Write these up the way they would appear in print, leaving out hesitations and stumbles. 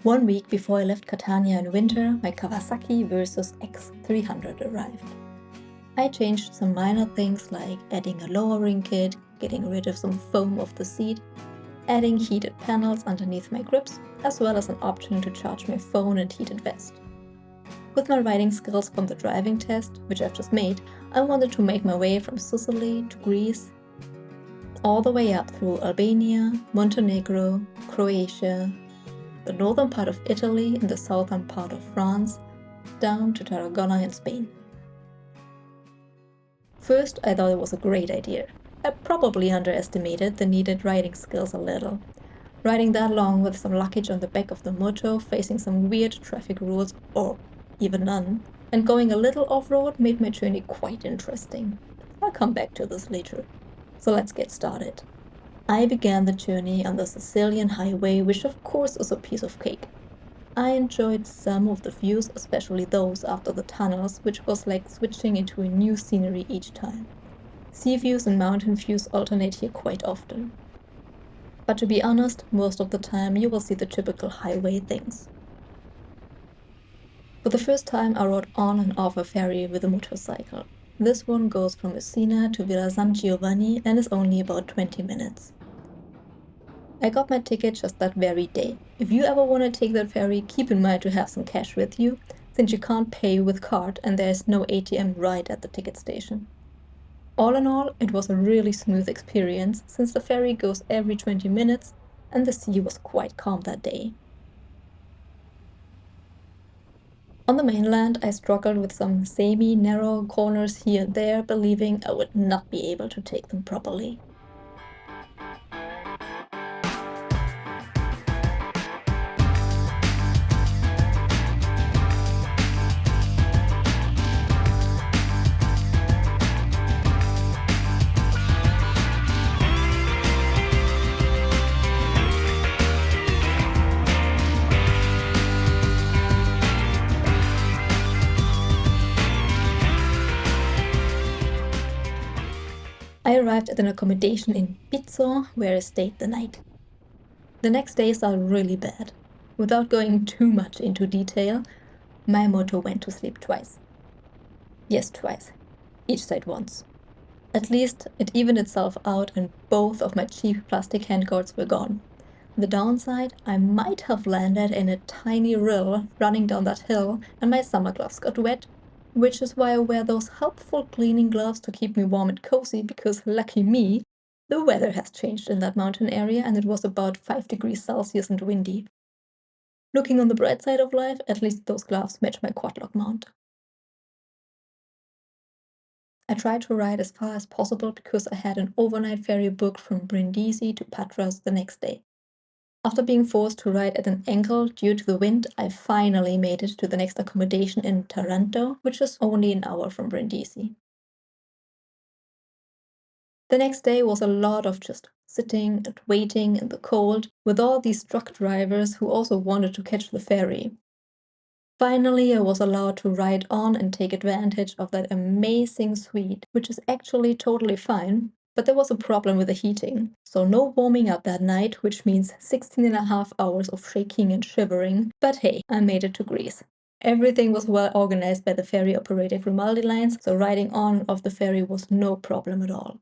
1 week before I left Catania in winter, my Kawasaki Versys X300 arrived. I changed some minor things like adding a lowering kit, getting rid of some foam off the seat, adding heated panels underneath my grips, as well as an option to charge my phone and heated vest. With my riding skills from the driving test, which I've just made, I wanted to make my way from Sicily to Greece, all the way up through Albania, Montenegro, Croatia, the northern part of Italy and the southern part of France, down to Tarragona in Spain. First, I thought it was a great idea. I probably underestimated the needed riding skills a little. Riding that long with some luggage on the back of the moto, facing some weird traffic rules, or even none, and going a little off-road made my journey quite interesting. I'll come back to this later. So let's get started. I began the journey on the Sicilian highway, which of course is a piece of cake. I enjoyed some of the views, especially those after the tunnels, which was like switching into a new scenery each time. Sea views and mountain views alternate here quite often. But to be honest, most of the time you will see the typical highway things. For the first time I rode on and off a ferry with a motorcycle. This one goes from Messina to Villa San Giovanni and is only about 20 minutes. I got my ticket just that very day. If you ever want to take that ferry, keep in mind to have some cash with you, since you can't pay with card and there is no ATM right at the ticket station. All in all, it was a really smooth experience, since the ferry goes every 20 minutes and the sea was quite calm that day. On the mainland, I struggled with some semi-narrow corners here and there, believing I would not be able to take them properly. I arrived at an accommodation in Pizzo, where I stayed the night. The next days are really bad. Without going too much into detail, my moto went to sleep twice. Yes, twice. Each side once. At least it evened itself out and both of my cheap plastic handguards were gone. The downside, I might have landed in a tiny rill running down that hill and my summer gloves got wet, which is why I wear those helpful cleaning gloves to keep me warm and cozy, because lucky me, the weather has changed in that mountain area and it was about 5 degrees Celsius and windy. Looking on the bright side of life, at least those gloves match my quadlock mount. I tried to ride as far as possible because I had an overnight ferry booked from Brindisi to Patras the next day. After being forced to ride at an angle due to the wind, I finally made it to the next accommodation in Taranto, which is only an hour from Brindisi. The next day was a lot of just sitting and waiting in the cold with all these truck drivers who also wanted to catch the ferry. Finally, I was allowed to ride on and take advantage of that amazing suite, which is actually totally fine. But there was a problem with the heating, so no warming up that night, which means 16.5 hours of shaking and shivering. But hey, I made it to Greece. Everything was well organized by the ferry operator Grimaldi Lines, so riding on and off the ferry was no problem at all.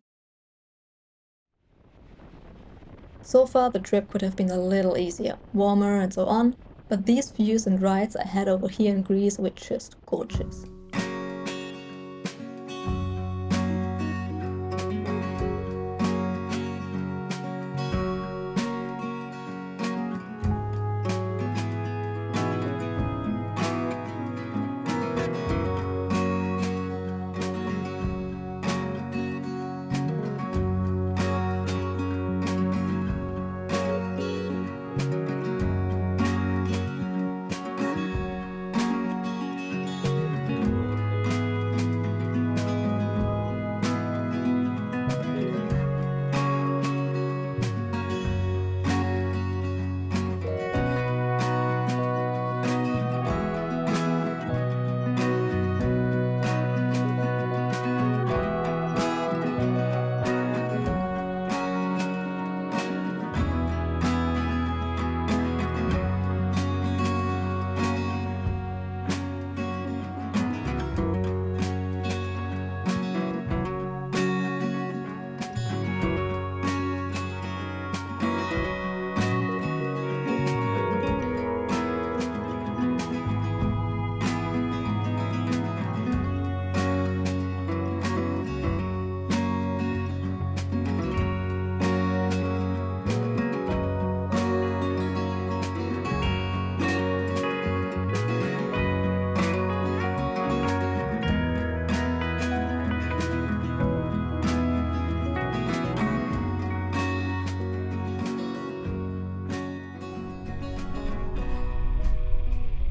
So far, the trip could have been a little easier, warmer and so on, but these views and rides I had over here in Greece were just gorgeous.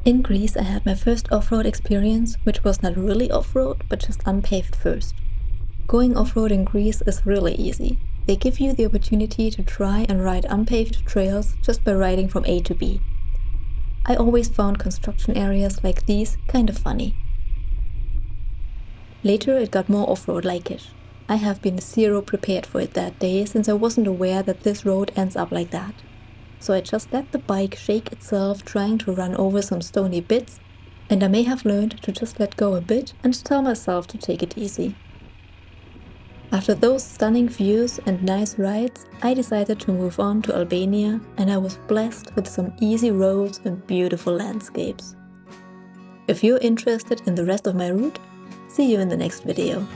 In Greece, I had my first off-road experience, which was not really off-road, but just unpaved first. Going off-road in Greece is really easy. They give you the opportunity to try and ride unpaved trails just by riding from A to B. I always found construction areas like these kind of funny. Later it got more off-road like-ish. I have been zero prepared for it that day since I wasn't aware that this road ends up like that. So I just let the bike shake itself trying to run over some stony bits, and I may have learned to just let go a bit and tell myself to take it easy. After those stunning views and nice rides, I decided to move on to Albania, and I was blessed with some easy roads and beautiful landscapes. If you're interested in the rest of my route, see you in the next video.